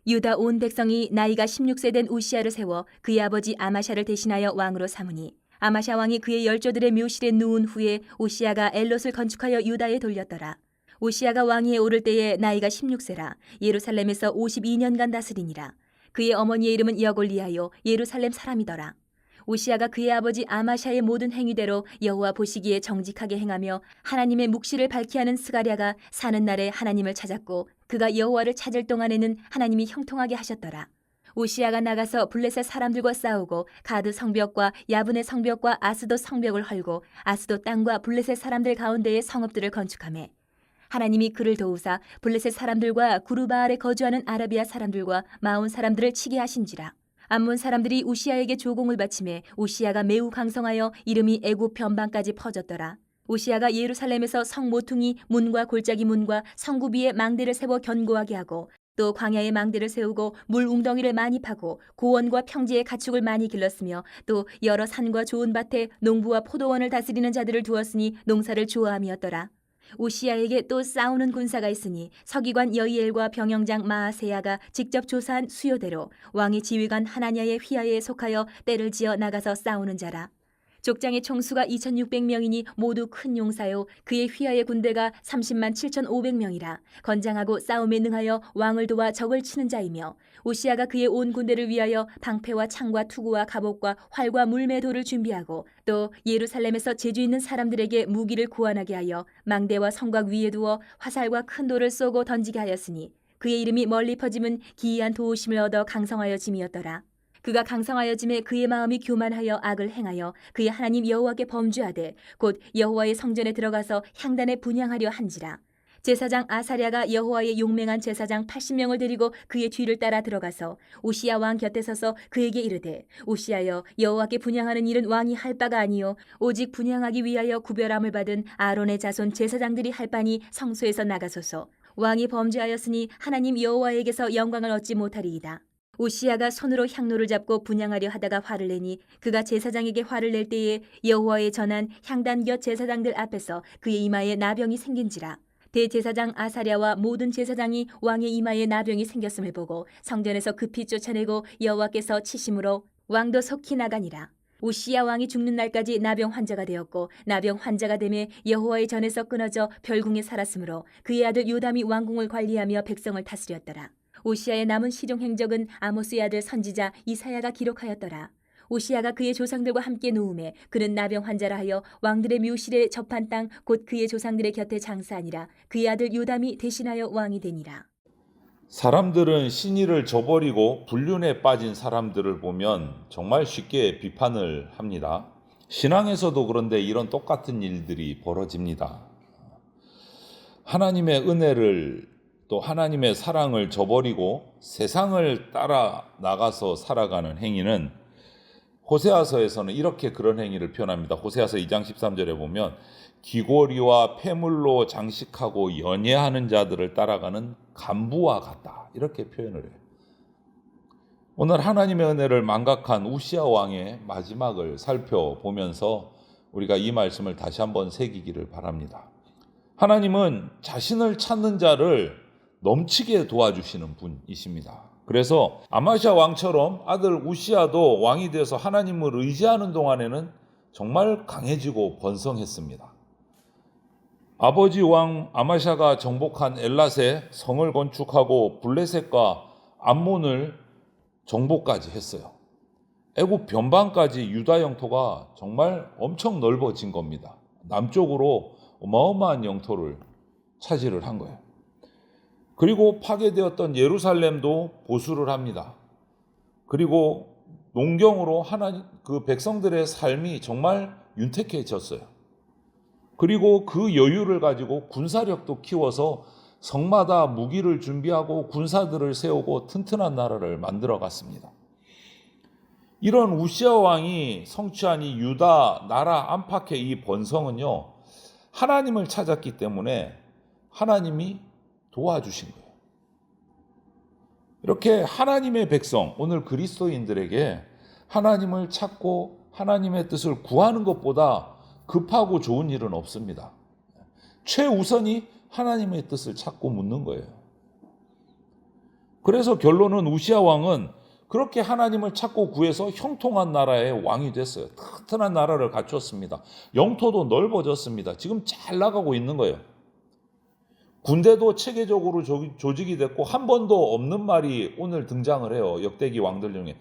유다 온 백성이 나이가 16세 된 우시야를 세워 그의 아버지 아마샤를 대신하여 왕으로 삼으니 아마샤 왕이 그의 열조들의 묘실에 누운 후에 우시야가 엘롯을 건축하여 유다에 돌렸더라. 우시야가 왕위에 오를 때에 나이가 16세라 예루살렘에서 52년간 다스리니라. 그의 어머니의 이름은 여골리아요 예루살렘 사람이더라. 우시야가 그의 아버지 아마샤의 모든 행위대로 여호와 보시기에 정직하게 행하며 하나님의 묵시를 밝히 하는 스가랴가 사는 날에 하나님을 찾았고 그가 여호와를 찾을 동안에는 하나님이 형통하게 하셨더라. 우시야가 나가서 블레셋 사람들과 싸우고 가드 성벽과 야분의 성벽과 아스돗 성벽을 헐고 아스돗 땅과 블레셋 사람들 가운데에 성읍들을 건축하매 하나님이 그를 도우사 블레셋 사람들과 구르바알에 거주하는 아라비아 사람들과 마온 사람들을 치게 하신지라. 암몬 사람들이 우시야에게 조공을 바치매 우시야가 매우 강성하여 이름이 애굽 변방까지 퍼졌더라. 우시야가 예루살렘에서 성 모퉁이 문과 골짜기 문과 성구비에 망대를 세워 견고하게 하고 또 광야에 망대를 세우고 물 웅덩이를 많이 파고 고원과 평지에 가축을 많이 길렀으며 또 여러 산과 좋은 밭에 농부와 포도원을 다스리는 자들을 두었으니 농사를 좋아함이었더라. 우시야에게 또 싸우는 군사가 있으니 서기관 여이엘과 병영장 마아세야가 직접 조사한 수요대로 왕의 지휘관 하나냐의 휘하에 속하여 때를 지어 나가서 싸우는 자라. 족장의 총수가 2600명이니 모두 큰 용사요 그의 휘하의 군대가 30만 7500명이라 건장하고 싸움에 능하여 왕을 도와 적을 치는 자이며 우시야가 그의 온 군대를 위하여 방패와 창과 투구와 갑옷과 활과 물매도를 준비하고 또 예루살렘에서 재주 있는 사람들에게 무기를 구원하게 하여 망대와 성곽 위에 두어 화살과 큰 돌을 쏘고 던지게 하였으니 그의 이름이 멀리 퍼짐은 기이한 도우심을 얻어 강성하여짐이었더라. 그가 강성하여짐에 그의 마음이 교만하여 악을 행하여 그의 하나님 여호와께 범죄하되 곧 여호와의 성전에 들어가서 향단에 분향하려 한지라. 제사장 아사랴가 여호와의 용맹한 제사장 80명을 데리고 그의 뒤를 따라 들어가서 우시야 왕 곁에 서서 그에게 이르되 우시야여 여호와께 분향하는 일은 왕이 할 바가 아니요 오직 분향하기 위하여 구별함을 받은 아론의 자손 제사장들이 할 바니 성소에서 나가소서. 왕이 범죄하였으니 하나님 여호와에게서 영광을 얻지 못하리이다. 우시야가 손으로 향로를 잡고 분향하려 하다가 화를 내니 그가 제사장에게 화를 낼 때에 여호와의 전한 향단 곁 제사장들 앞에서 그의 이마에 나병이 생긴지라. 대제사장 아사랴와 모든 제사장이 왕의 이마에 나병이 생겼음을 보고 성전에서 급히 쫓아내고 여호와께서 치심으로 왕도 속히 나가니라. 우시야 왕이 죽는 날까지 나병 환자가 되었고 나병 환자가 되매 여호와의 전에서 끊어져 별궁에 살았으므로 그의 아들 요담이 왕궁을 관리하며 백성을 다스렸더라. 우시야의 남은 시종 행적은 아모스의 아들 선지자 이사야가 기록하였더라. 우시야가 그의 조상들과 함께 누움에 그는 나병 환자라 하여 왕들의 묘실에 접한 땅 곧 그의 조상들의 곁에 장사하니라. 그의 아들 요담이 대신하여 왕이 되니라. 사람들은 신의를 저버리고 불륜에 빠진 사람들을 보면 정말 쉽게 비판을 합니다. 신앙에서도 그런데 이런 똑같은 일들이 벌어집니다. 하나님의 은혜를 또 하나님의 사랑을 저버리고 세상을 따라 나가서 살아가는 행위는 호세아서에서는 이렇게 그런 행위를 표현합니다. 호세아서 2장 13절에 보면 귀고리와 폐물로 장식하고 연예하는 자들을 따라가는 간부와 같다. 이렇게 표현을 해요. 오늘 하나님의 은혜를 망각한 우시야 왕의 마지막을 살펴보면서 우리가 이 말씀을 다시 한번 새기기를 바랍니다. 하나님은 자신을 찾는 자를 넘치게 도와주시는 분이십니다. 그래서 아마샤 왕처럼 아들 우시야도 왕이 되어서 하나님을 의지하는 동안에는 정말 강해지고 번성했습니다. 아버지 왕 아마샤가 정복한 엘랏에 성을 건축하고 블레셋과 암몬을 정복까지 했어요. 애굽 변방까지 유다 영토가 정말 엄청 넓어진 겁니다. 남쪽으로 어마어마한 영토를 차지를 한 거예요. 그리고 파괴되었던 예루살렘도 보수를 합니다. 그리고 농경으로 하나님 그 백성들의 삶이 정말 윤택해졌어요. 그리고 그 여유를 가지고 군사력도 키워서 성마다 무기를 준비하고 군사들을 세우고 튼튼한 나라를 만들어 갔습니다. 이런 우시야 왕이 성취한 이 유다 나라 안팎의 이 번성은요, 하나님을 찾았기 때문에 하나님이 도와주신 거예요. 이렇게 하나님의 백성, 오늘 그리스도인들에게 하나님을 찾고 하나님의 뜻을 구하는 것보다 급하고 좋은 일은 없습니다. 최우선이 하나님의 뜻을 찾고 묻는 거예요. 그래서 결론은 우시야 왕은 그렇게 하나님을 찾고 구해서 형통한 나라의 왕이 됐어요. 튼튼한 나라를 갖췄습니다. 영토도 넓어졌습니다. 지금 잘 나가고 있는 거예요. 군대도 체계적으로 조직이 됐고 한 번도 없는 말이 오늘 등장을 해요. 역대기 왕들 중에.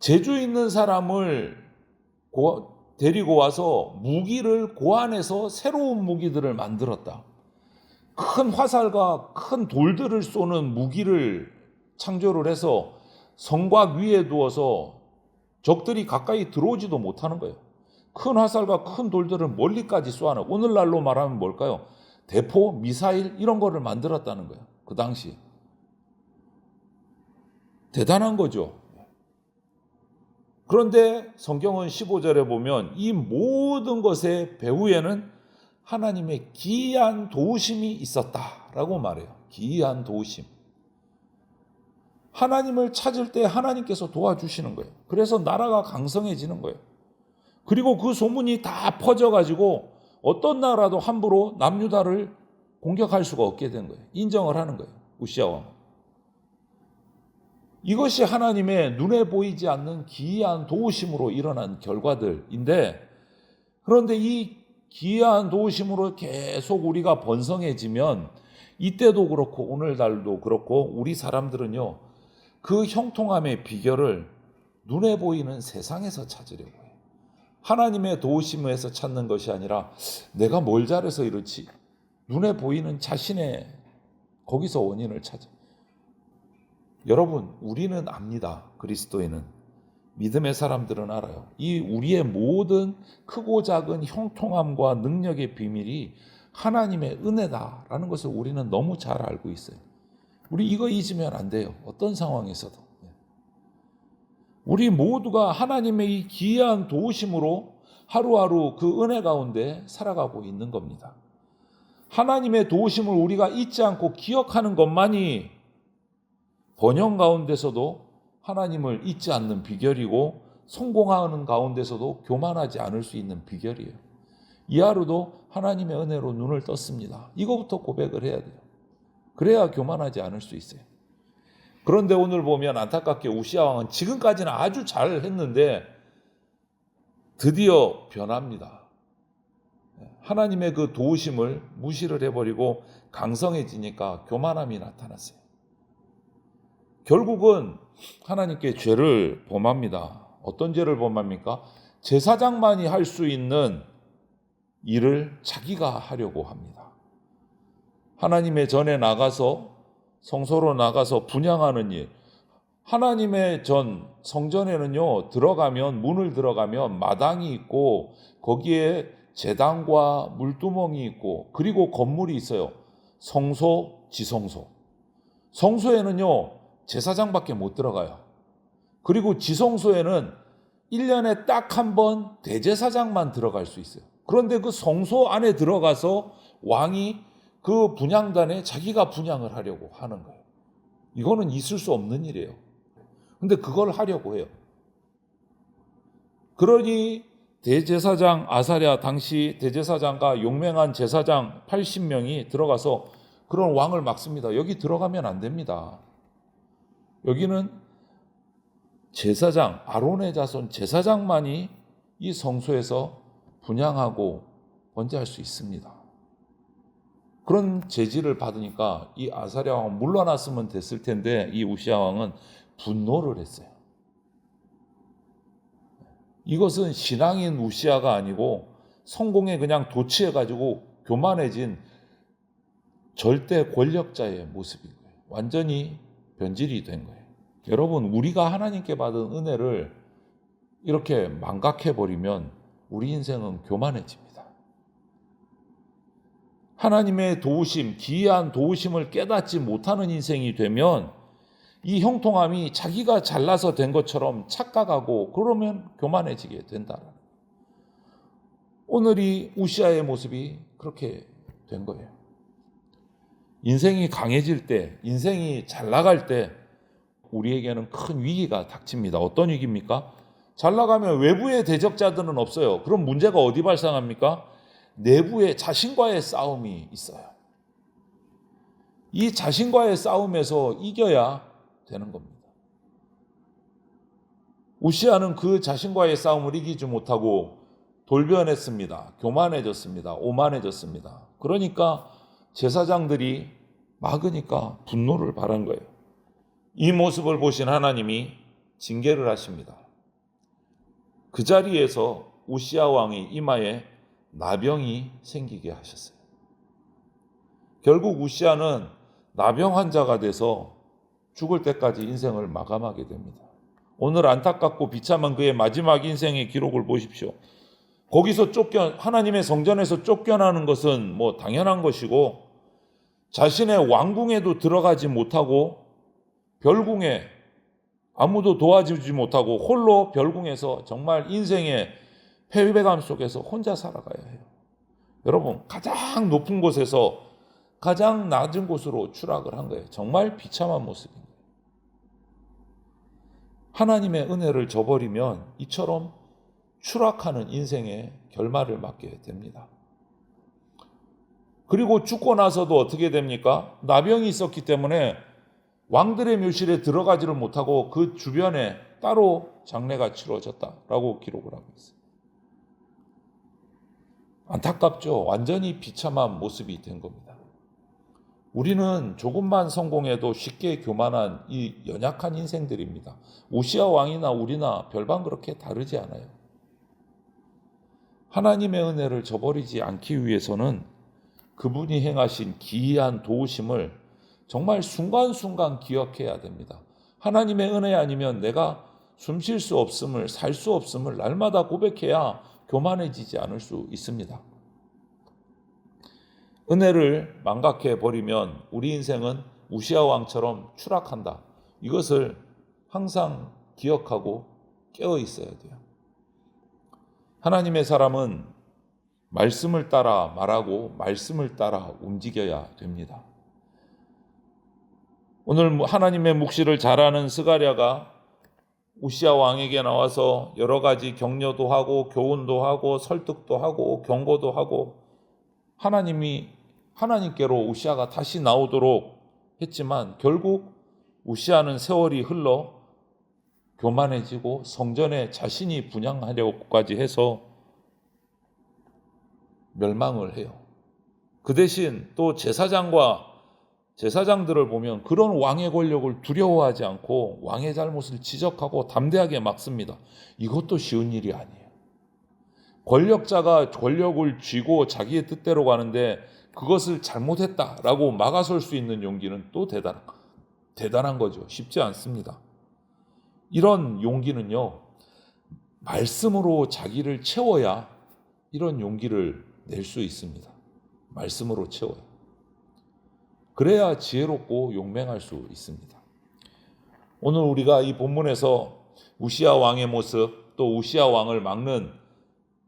재주 있는 사람을 데리고 와서 무기를 고안해서 새로운 무기들을 만들었다. 큰 화살과 큰 돌들을 쏘는 무기를 창조를 해서 성곽 위에 두어서 적들이 가까이 들어오지도 못하는 거예요. 큰 화살과 큰 돌들을 멀리까지 쏘아는, 오늘날로 말하면 뭘까요? 대포, 미사일 이런 거를 만들었다는 거예요. 그 당시. 대단한 거죠. 그런데 성경은 15절에 보면 이 모든 것의 배후에는 하나님의 기이한 도우심이 있었다라고 말해요. 기이한 도우심. 하나님을 찾을 때 하나님께서 도와주시는 거예요. 그래서 나라가 강성해지는 거예요. 그리고 그 소문이 다 퍼져가지고 어떤 나라도 함부로 남유다를 공격할 수가 없게 된 거예요. 인정을 하는 거예요. 우시야 왕. 이것이 하나님의 눈에 보이지 않는 기이한 도우심으로 일어난 결과들인데, 그런데 이 기이한 도우심으로 계속 우리가 번성해지면 이때도 그렇고 오늘날도 그렇고 우리 사람들은요, 그 형통함의 비결을 눈에 보이는 세상에서 찾으려고 해요. 하나님의 도우심에서 찾는 것이 아니라 내가 뭘 잘해서 이렇지, 눈에 보이는 자신의 거기서 원인을 찾아. 여러분, 우리는 압니다. 그리스도인은, 믿음의 사람들은 알아요. 이 우리의 모든 크고 작은 형통함과 능력의 비밀이 하나님의 은혜다라는 것을 우리는 너무 잘 알고 있어요. 우리 이거 잊으면 안 돼요. 어떤 상황에서도. 우리 모두가 하나님의 이 기이한 도우심으로 하루하루 그 은혜 가운데 살아가고 있는 겁니다. 하나님의 도우심을 우리가 잊지 않고 기억하는 것만이 번영 가운데서도 하나님을 잊지 않는 비결이고, 성공하는 가운데서도 교만하지 않을 수 있는 비결이에요. 이 하루도 하나님의 은혜로 눈을 떴습니다. 이거부터 고백을 해야 돼요. 그래야 교만하지 않을 수 있어요. 그런데 오늘 보면 안타깝게 우시야 왕은 지금까지는 아주 잘 했는데 드디어 변합니다. 하나님의 그 도우심을 무시를 해버리고 강성해지니까 교만함이 나타났어요. 결국은 하나님께 죄를 범합니다. 어떤 죄를 범합니까? 제사장만이 할 수 있는 일을 자기가 하려고 합니다. 하나님의 전에 나가서, 성소로 나가서 분향하는 일. 하나님의 성전에는요, 문을 들어가면 마당이 있고 거기에 제단과 물두멍이 있고, 그리고 건물이 있어요. 성소, 지성소. 성소에는요, 제사장밖에 못 들어가요. 그리고 지성소에는 1년에 딱 한 번 대제사장만 들어갈 수 있어요. 그런데 그 성소 안에 들어가서 왕이 그 분향단에 자기가 분향을 하려고 하는 거예요. 이거는 있을 수 없는 일이에요. 근데 그걸 하려고 해요. 그러니 대제사장 아사랴, 당시 대제사장과 용맹한 제사장 80명이 들어가서 그런 왕을 막습니다. 여기 들어가면 안 됩니다. 여기는 제사장, 아론의 자손 제사장만이 이 성소에서 분향하고 번제할 수 있습니다. 그런 제지를 받으니까 이 아사랴 왕은 물러났으면 됐을 텐데, 이 우시야 왕은 분노를 했어요. 이것은 신앙인 우시야가 아니고 성공에 그냥 도취해가지고 교만해진 절대 권력자의 모습인 거예요. 완전히 변질이 된 거예요. 여러분, 우리가 하나님께 받은 은혜를 이렇게 망각해버리면 우리 인생은 교만해집니다. 하나님의 도우심, 기이한 도우심을 깨닫지 못하는 인생이 되면 이 형통함이 자기가 잘나서 된 것처럼 착각하고, 그러면 교만해지게 된다. 오늘이 우시야의 모습이 그렇게 된 거예요. 인생이 강해질 때, 인생이 잘 나갈 때 우리에게는 큰 위기가 닥칩니다. 어떤 위기입니까? 잘 나가면 외부의 대적자들은 없어요. 그럼 문제가 어디 발생합니까? 내부의 자신과의 싸움이 있어요. 이 자신과의 싸움에서 이겨야 되는 겁니다. 우시아는 그 자신과의 싸움을 이기지 못하고 돌변했습니다. 교만해졌습니다. 오만해졌습니다. 그러니까 제사장들이 막으니까 분노를 발한 거예요. 이 모습을 보신 하나님이 징계를 하십니다. 그 자리에서 우시아 왕의 이마에 나병이 생기게 하셨어요. 결국 우시아는 나병 환자가 돼서 죽을 때까지 인생을 마감하게 됩니다. 오늘 안타깝고 비참한 그의 마지막 인생의 기록을 보십시오. 거기서 하나님의 성전에서 쫓겨나는 것은 뭐 당연한 것이고, 자신의 왕궁에도 들어가지 못하고 별궁에 아무도 도와주지 못하고 홀로 별궁에서 정말 인생의 패배감 속에서 혼자 살아가야 해요. 여러분, 가장 높은 곳에서 가장 낮은 곳으로 추락을 한 거예요. 정말 비참한 모습입니다. 하나님의 은혜를 저버리면 이처럼 추락하는 인생의 결말을 맞게 됩니다. 그리고 죽고 나서도 어떻게 됩니까? 나병이 있었기 때문에 왕들의 묘실에 들어가지를 못하고 그 주변에 따로 장례가 치러졌다라고 기록을 하고 있어요. 안타깝죠. 완전히 비참한 모습이 된 겁니다. 우리는 조금만 성공해도 쉽게 교만한 이 연약한 인생들입니다. 우시아 왕이나 우리나 별반 그렇게 다르지 않아요. 하나님의 은혜를 저버리지 않기 위해서는 그분이 행하신 기이한 도우심을 정말 순간순간 기억해야 됩니다. 하나님의 은혜 아니면 내가 숨쉴 수 없음을, 살 수 없음을 날마다 고백해야 교만해지지 않을 수 있습니다. 은혜를 망각해 버리면 우리 인생은 우시아 왕처럼 추락한다. 이것을 항상 기억하고 깨어 있어야 돼요. 하나님의 사람은 말씀을 따라 말하고 말씀을 따라 움직여야 됩니다. 오늘 하나님의 묵시를 잘 아는 스가랴가 우시아 왕에게 나와서 여러 가지 격려도 하고 교훈도 하고 설득도 하고 경고도 하고 하나님께로 우시아가 다시 나오도록 했지만 결국 우시아는 세월이 흘러 교만해지고 성전에 자신이 분향하려고까지 해서 멸망을 해요. 그 대신 또 제사장들을 보면 그런 왕의 권력을 두려워하지 않고 왕의 잘못을 지적하고 담대하게 막습니다. 이것도 쉬운 일이 아니에요. 권력자가 권력을 쥐고 자기의 뜻대로 가는데 그것을 잘못했다라고 막아설 수 있는 용기는 또 대단한 거죠. 쉽지 않습니다. 이런 용기는요, 말씀으로 자기를 채워야 이런 용기를 낼 수 있습니다. 말씀으로 채워요. 그래야 지혜롭고 용맹할 수 있습니다. 오늘 우리가 이 본문에서 우시아 왕의 모습, 또 우시아 왕을 막는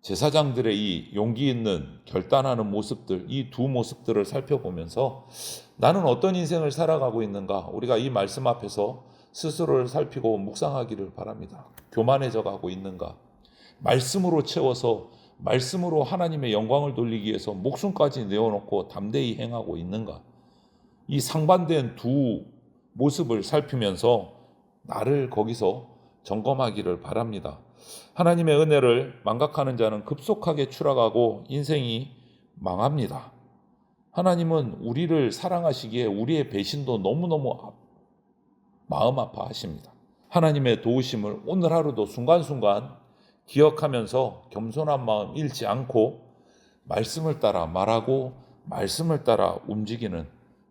제사장들의 이 용기 있는 결단하는 모습들, 이 두 모습들을 살펴보면서 나는 어떤 인생을 살아가고 있는가, 우리가 이 말씀 앞에서 스스로를 살피고 묵상하기를 바랍니다. 교만해져 가고 있는가, 말씀으로 채워서 말씀으로 하나님의 영광을 돌리기 위해서 목숨까지 내어놓고 담대히 행하고 있는가, 이 상반된 두 모습을 살피면서 나를 거기서 점검하기를 바랍니다. 하나님의 은혜를 망각하는 자는 급속하게 추락하고 인생이 망합니다. 하나님은 우리를 사랑하시기에 우리의 배신도 너무너무 마음 아파하십니다. 하나님의 도우심을 오늘 하루도 순간순간 기억하면서 겸손한 마음 잃지 않고 말씀을 따라 말하고 말씀을 따라 움직이는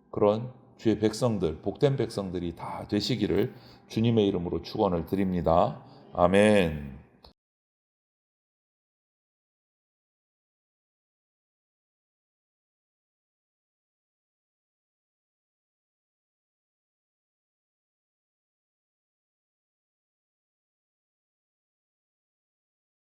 그런 주의 백성들, 복된 백성들이 다 되시기를 주님의 이름으로 축원을 드립니다. 아멘.